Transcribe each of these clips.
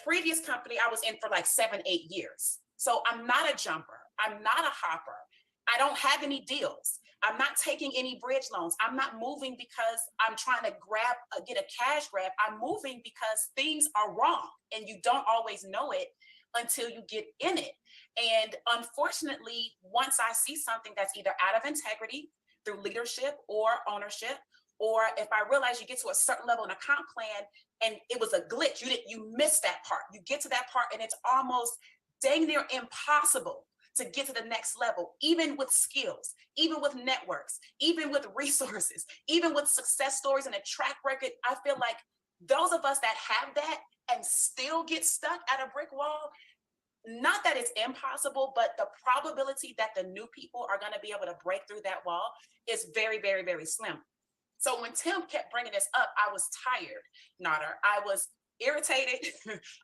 Previous company I was in for like 7-8 years. So I'm not a jumper. I'm not a hopper. I don't have any deals. I'm not taking any bridge loans. I'm not moving because I'm trying to get a cash grab. I'm moving because things are wrong and you don't always know it until you get in it. And unfortunately, once I see something that's either out of integrity through leadership or ownership, or if I realize you get to a certain level in a comp plan and it was a glitch, you missed that part. You get to that part and it's almost dang near impossible to get to the next level, even with skills, even with networks, even with resources, even with success stories and a track record. I feel like those of us that have that and still get stuck at a brick wall, not that it's impossible, but the probability that the new people are going to be able to break through that wall is very, very, very slim. So when Tim kept bringing this up, I was tired, Nader. I was irritated.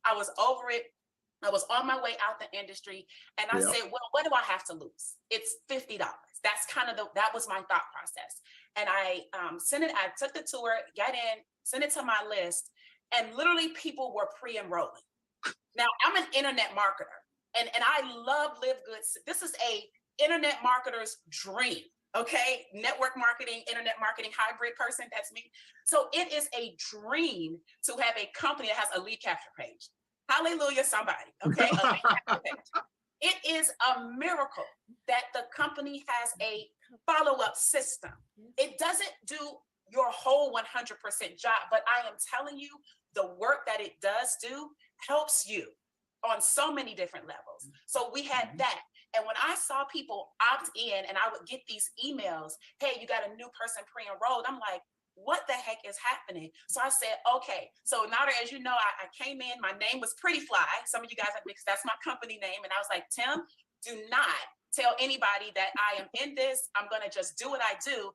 I was over it. I was on my way out the industry and I said, well, what do I have to lose? It's $50. That's kind of that was my thought process. And I took the tour, got in, sent it to my list, and literally people were pre-enrolling. Now I'm an internet marketer and I love LiveGood. This is a internet marketer's dream. Okay, network marketing, internet marketing, hybrid person, that's me. So it is a dream to have a company that has a lead capture page. Hallelujah, somebody, okay? It is a miracle that the company has a follow-up system. It doesn't do your whole 100% job, but I am telling you, the work that it does do helps you on so many different levels. So we had that. And when I saw people opt in and I would get these emails, hey, you got a new person pre-enrolled, I'm like, what the heck is happening? So I said, okay. So now, as you know, I came in, my name was Pretty Fly. Some of you guys have mixed, that's my company name. And I was like, Tim, do not tell anybody that I am in this. I'm going to just do what I do.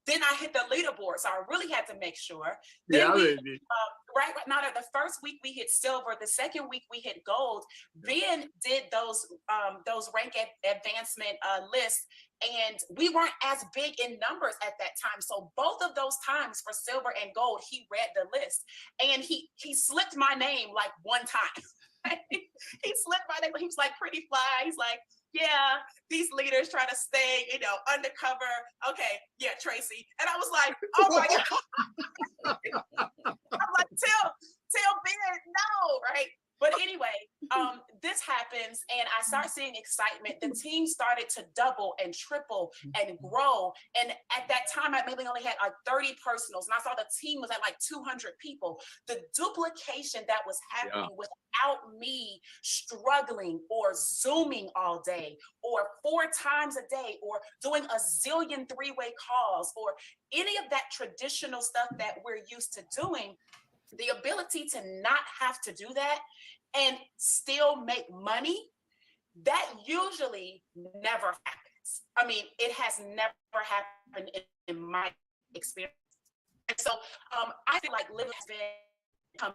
Then I hit the leaderboard. So I really had to make sure. Then right now, the first week we hit silver. The second week we hit gold. Ben did those rank advancement lists. And we weren't as big in numbers at that time. So both of those times for silver and gold, he read the list and he slipped my name like one time. He slipped my name. He was like, Pretty Fly. He's like, yeah, these leaders try to stay, undercover. Okay, yeah, Tracy. And I was like, oh my God. I'm like, tell Ben, no, right? But anyway, this happens and I start seeing excitement. The team started to double and triple and grow. And at that time, I maybe only had like 30 personals. And I saw the team was at like 200 people. The duplication that was happening without me struggling or Zooming all day or 4 times a day or doing a zillion 3-way calls or any of that traditional stuff that we're used to doing. The ability to not have to do that and still make money, that usually never happens. I mean, it has never happened in my experience. And so I feel like Live has been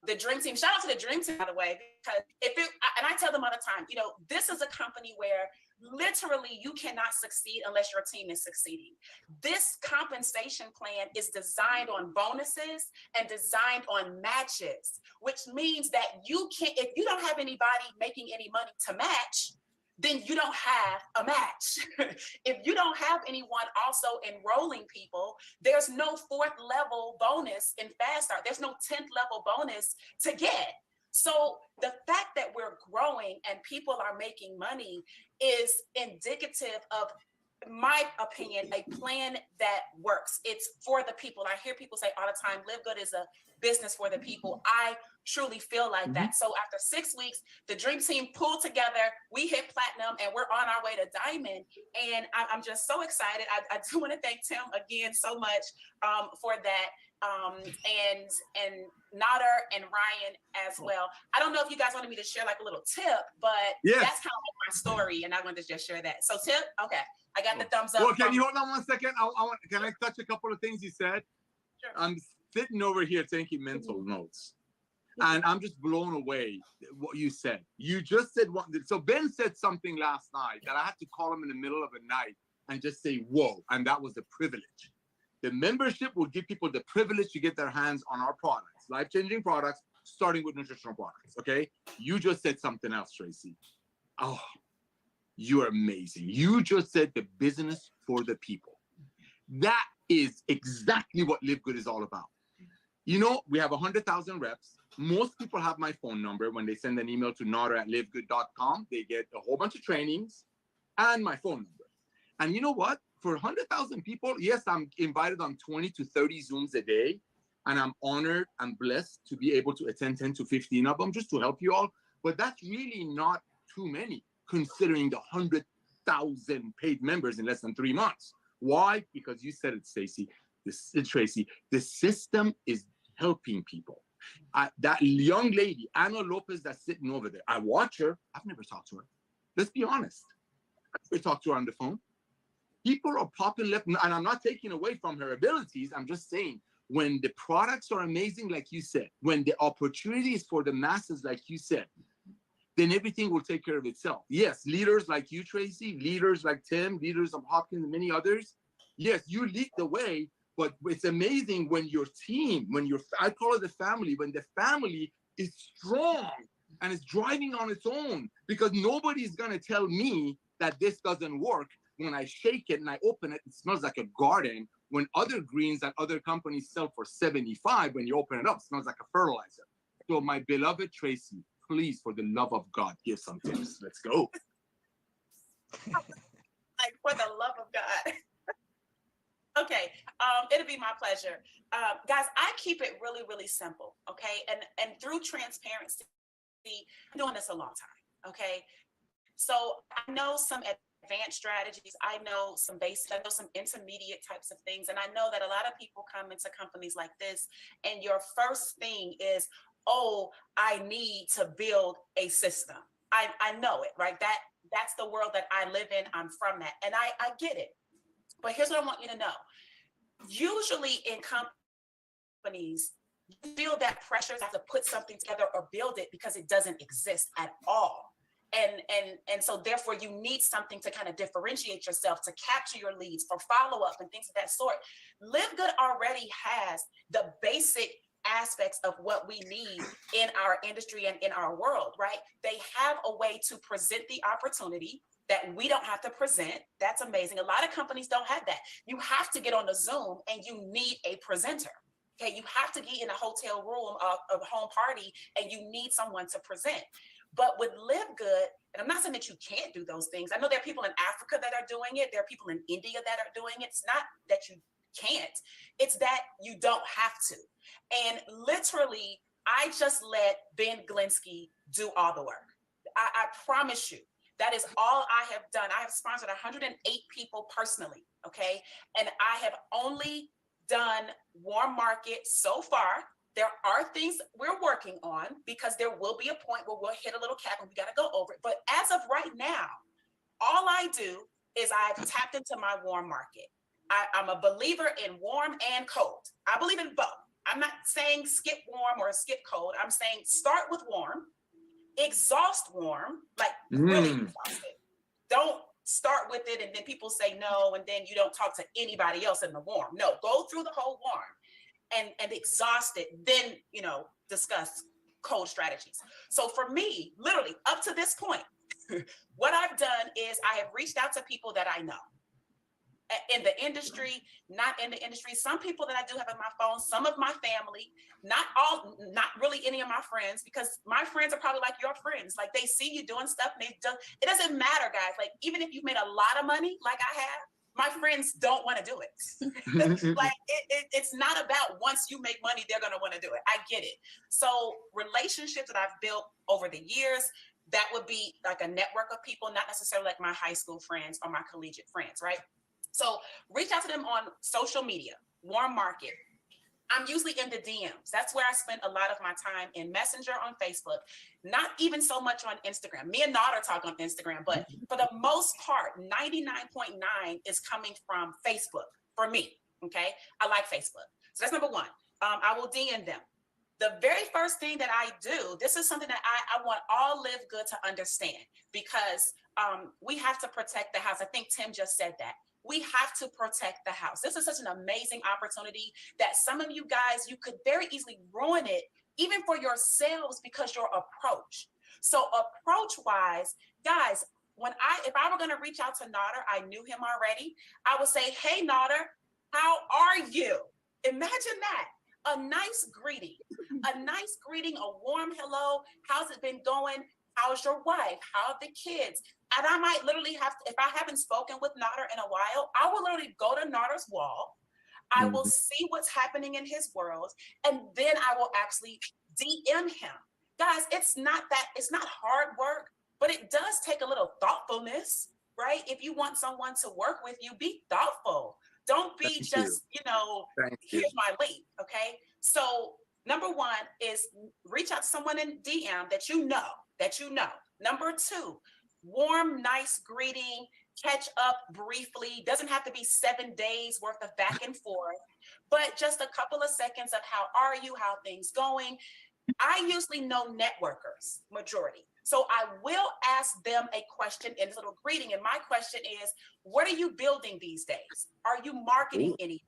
the dream team. Shout out to the dream team, by the way, because and I tell them all the time, this is a company where literally you cannot succeed unless your team is succeeding. This compensation plan is designed on bonuses and designed on matches, which means that if you don't have anybody making any money to match, then you don't have a match. If you don't have anyone also enrolling people, there's no 4th level bonus in Fast Start. There's no 10th level bonus to get. So the fact that we're growing and people are making money is indicative of, in my opinion, a plan that works. It's for the people. I hear people say all the time, LiveGood is a business for the people. I truly feel like that. So after 6 weeks, the dream team pulled together, we hit platinum and we're on our way to diamond. And I'm just so excited. I do want to thank Tim again so much for that. And Nader and Ryan as well. I don't know if you guys wanted me to share like a little tip, but that's kind of like my story. And I wanted to just share that. So tip, okay. I got the thumbs up. Well, can you hold on one second? Can I touch a couple of things you said? Sure. I'm sitting over here taking mental notes. And I'm just blown away what you said. You just said one. So Ben said something last night that I had to call him in the middle of the night and just say, whoa. And that was a privilege. The membership will give people the privilege to get their hands on our products, life-changing products, starting with nutritional products, okay? You just said something else, Tracy. Oh, you are amazing. You just said the business for the people. That is exactly what LiveGood is all about. You know, we have 100,000 reps. Most people have my phone number. When they send an email to Dore@livegood.com, they get a whole bunch of trainings and my phone number. And you know what? For 100,000 people, yes, I'm invited on 20 to 30 Zooms a day. And I'm honored and blessed to be able to attend 10 to 15 of them just to help you all. But that's really not too many, considering the 100,000 paid members in less than 3 months. Why? Because you said it, Tracy. The system is helping people. That young lady, Anna Lopez, that's sitting over there, I watch her. I've never talked to her. Let's be honest. I've never talked to her on the phone. People are popping left, and I'm not taking away from her abilities. I'm just saying, when the products are amazing, like you said, when the opportunity is for the masses, like you said, then everything will take care of itself. Yes, leaders like you, Tracy, leaders like Tim, leaders of Hopkins and many others. Yes, you lead the way, but it's amazing when your team, I call it the family, when the family is strong and is driving on its own, because nobody's gonna tell me that this doesn't work. When I shake it and I open it, it smells like a garden. When other greens that other companies sell for $75, when you open it up, it smells like a fertilizer. So my beloved Tracy, please, for the love of God, give some tips. Let's go. Like, for the love of God. Okay, it'll be my pleasure. Guys, I keep it really, really simple, okay? And through transparency, I'm doing this a long time, okay? So I know some advanced strategies, I know some basic, I know some intermediate types of things, and I know that a lot of people come into companies like this, and your first thing is, oh, I need to build a system. I know it, right? That's the world that I live in. I'm from that, and I get it. But here's what I want you to know. Usually in companies, you feel that pressure to have to put something together or build it because it doesn't exist at all. And so therefore you need something to kind of differentiate yourself, to capture your leads, for follow-up and things of that sort. LiveGood already has the basic aspects of what we need in our industry and in our world, right? They have a way to present the opportunity that we don't have to present. That's amazing. A lot of companies don't have that. You have to get on the Zoom and you need a presenter. Okay, you have to get in a hotel room of a home party and you need someone to present. But with LiveGood, and I'm not saying that you can't do those things. I know there are people in Africa that are doing it. There are people in India that are doing it. It's not that you can't, it's that you don't have to. And literally, I just let Ben Glinsky do all the work. I promise you, that is all I have done. I have sponsored 108 people personally, okay? And I have only done warm market so far. There are things we're working on because there will be a point where we'll hit a little cap and we got to go over it. But as of right now, all I do is I've tapped into my warm market. I'm a believer in warm and cold. I believe in both. I'm not saying skip warm or skip cold. I'm saying start with warm, exhaust warm, like really exhaust it. Don't start with it and then people say no and then you don't talk to anybody else in the warm. No, go through the whole warm and exhaust it, then, you know, discuss cold strategies. So for me, literally up to this point, what I've done is I have reached out to people that I know in the industry, not in the industry, some people that I do have on my phone, some of my family, not really any of my friends, because my friends are probably like your friends. Like they see you doing stuff and it doesn't matter, guys. Like even if you've made a lot of money, like I have, my friends don't want to do it. Like it's not about once you make money, they're going to want to do it. I get it. So relationships that I've built over the years, that would be like a network of people, not necessarily like my high school friends or my collegiate friends, right? So reach out to them on social media, warm market. I'm usually in the DMs. That's where I spend a lot of my time, in Messenger on Facebook, not even so much on Instagram. Me and Dore talk on Instagram, but for the most part, 99.9 is coming from Facebook for me, okay? I like Facebook. So that's number one. I will DM them. The very first thing that I do, this is something that I want all LiveGood to understand, because we have to protect the house. I think Tim just said that. we have to protect the house. This is such an amazing opportunity that some of you guys, you could very easily ruin it, even for yourselves, because your approach. So approach wise, guys, if I were going to reach out to Nader, I knew him already. I would say, hey, Nader, how are you? Imagine that. A nice greeting, a warm hello. How's it been going? How's your wife? How are the kids? And I might literally have to, if I haven't spoken with Nader in a while, I will literally go to Nader's wall. I will see what's happening in his world, and then I will actually DM him. Guys, it's not hard work, but it does take a little thoughtfulness, right? If you want someone to work with you, be thoughtful. Don't be here's my link, okay? So number one is reach out to someone in DM that you know. Number two, warm, nice greeting, catch up briefly. Doesn't have to be 7 days worth of back and forth, but just a couple of seconds of how are you, how things going. I usually know networkers, majority. So I will ask them a question in this little greeting. And my question is, what are you building these days? Are you marketing anything?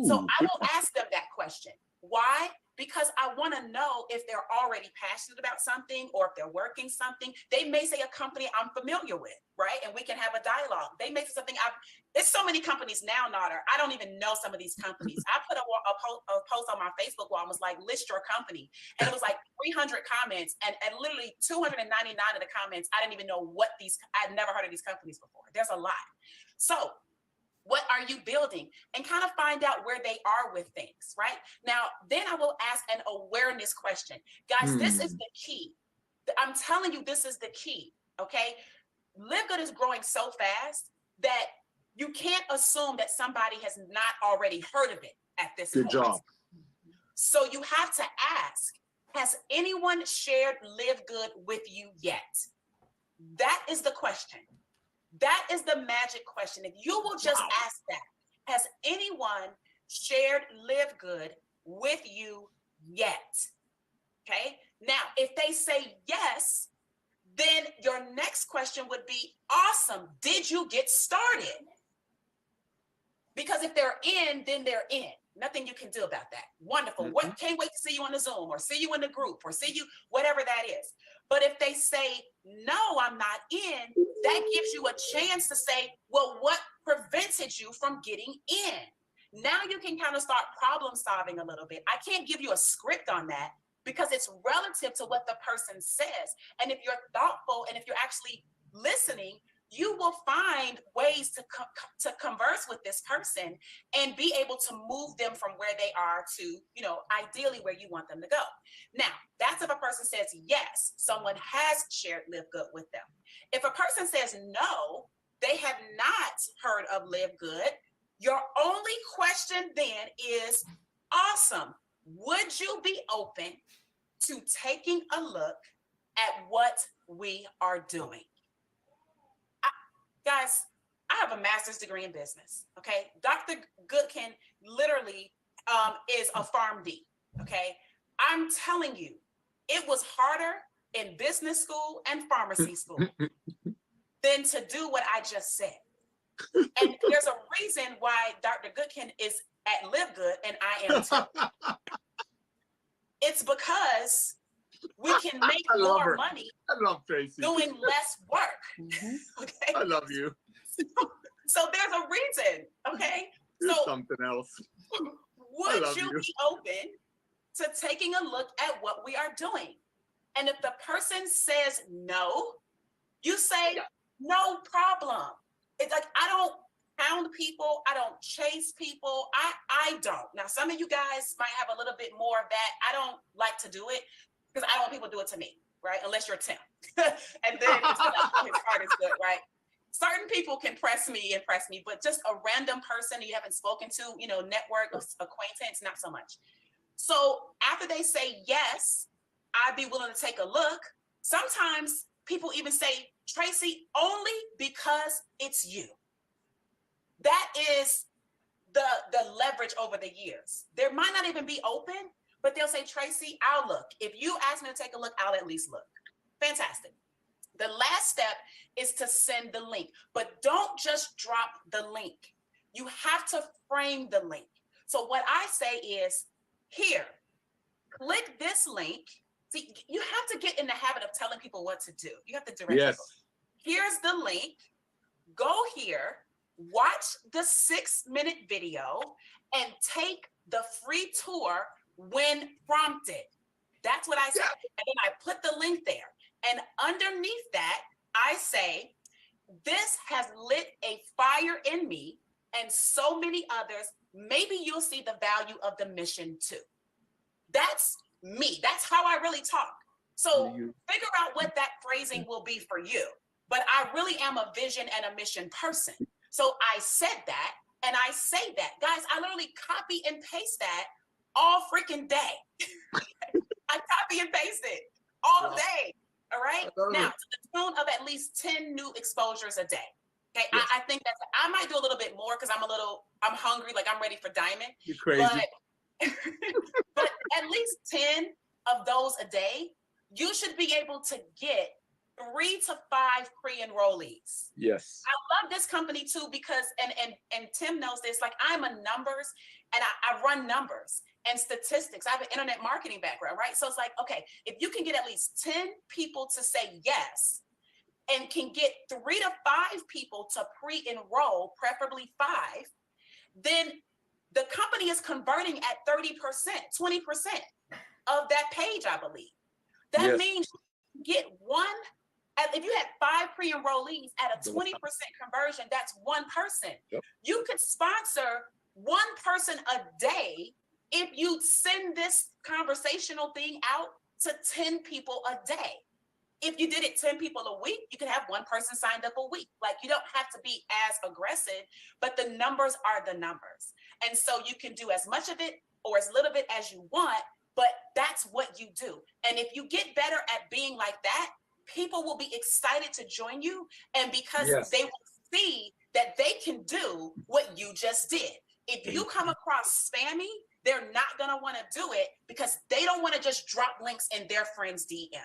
So I will ask them that question. Why? Because I want to know if they're already passionate about something or if they're working something. They may say a company I'm familiar with, right? And we can have a dialogue. They may say something. There's so many companies now, Nader. I don't even know some of these companies. I put a post on my Facebook wall and was like, list your company. And it was like 300 comments and literally 299 of the comments, I didn't even know I'd never heard of these companies before. There's a lot. So what are you building? And kind of find out where they are with things, right? Now, then I will ask an awareness question. Guys, this is the key. I'm telling you, this is the key, okay? LiveGood is growing so fast that you can't assume that somebody has not already heard of it at this point. Good job. So you have to ask, has anyone shared LiveGood with you yet? That is the question. That is the magic question. If you will just ask that, has anyone shared LiveGood with you yet? Okay. Now, if they say yes, then your next question would be, awesome. Did you get started? Because if they're in, then they're in. Nothing you can do about that. Wonderful. Can't wait to see you on the Zoom or see you in the group or see you, whatever that is. But if they say, no, I'm not in, that gives you a chance to say, well, what prevented you from getting in? Now you can kind of start problem solving a little bit. I can't give you a script on that because it's relative to what the person says. And if you're thoughtful and if you're actually listening, you will find ways to converse with this person and be able to move them from where they are to, ideally where you want them to go. Now, that's if a person says, yes, someone has shared LiveGood with them. If a person says, no, they have not heard of LiveGood, your only question then is, awesome. Would you be open to taking a look at what we are doing? Guys, I have a master's degree in business, okay? Dr. Goodkin literally is a PharmD, okay? I'm telling you, it was harder in business school and pharmacy school than to do what I just said. And there's a reason why Dr. Goodkin is at LiveGood and I am too. It's because we can make more money doing less work. Okay? I love you. So there's a reason, okay? You're something else. Would you be open to taking a look at what we are doing? And if the person says no, you say, no problem. It's like, I don't hound people. I don't chase people. I don't. Now, some of you guys might have a little bit more of that. I don't like to do it because I don't want people to do it to me, right? Unless you're Tim. And then it's like, his heart is good, right? Certain people can impress me, but just a random person you haven't spoken to, network, acquaintance, not so much. So after they say yes, I'd be willing to take a look. Sometimes people even say, Tracy, only because it's you. That is the leverage over the years. There might not even be open, but they'll say, Tracy, I'll look. If you ask me to take a look, I'll at least look. Fantastic. The last step is to send the link, but don't just drop the link. You have to frame the link. So what I say is, here, click this link. See, you have to get in the habit of telling people what to do. You have to direct people. Here's the link. Go here, watch the 6-minute video, and take the free tour when prompted. That's what I say. And then I put the link there. And underneath that, I say, this has lit a fire in me and so many others. Maybe you'll see the value of the mission too. That's me. That's how I really talk. So figure out what that phrasing will be for you. But I really am a vision and a mission person. So I said that, and I say that. Guys, I literally copy and paste that all freaking day. I copy and paste it all day. All right. Now, to the tune of at least 10 new exposures a day. Okay. Yes. I think that I might do a little bit more because I'm hungry, like I'm ready for diamond. You're crazy. But at least 10 of those a day, you should be able to get 3 to 5 pre-enrollees. Yes. I love this company too because, and Tim knows this, like I'm a numbers and I run numbers and statistics. I have an internet marketing background, right? So it's like, okay, if you can get at least 10 people to say yes and can get 3 to 5 people to pre-enroll, preferably 5, then the company is converting at 30%, 20% of that page, I believe. That means you get one. If you had 5 pre-enrollees at a 20% conversion, that's one person. Yep. You could sponsor one person a day if you send this conversational thing out to 10 people a day. If you did it 10 people a week, you could have one person signed up a week. Like you don't have to be as aggressive, but the numbers are the numbers. And so you can do as much of it or as little bit as you want, but that's what you do. And if you get better at being like that, people will be excited to join you. And because they will see that they can do what you just did. If you come across spammy, they're not going to want to do it because they don't want to just drop links in their friend's DM.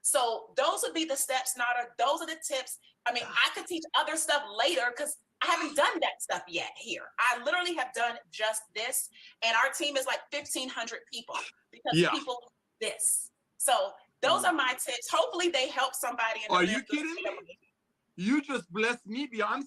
So those would be the steps, Nada. Those are the tips. I mean, I could teach other stuff later because I haven't done that stuff yet here. I literally have done just this. And our team is like 1,500 people because people do this. So those are my tips. Hopefully they help somebody. Are you kidding me? You just blessed me beyond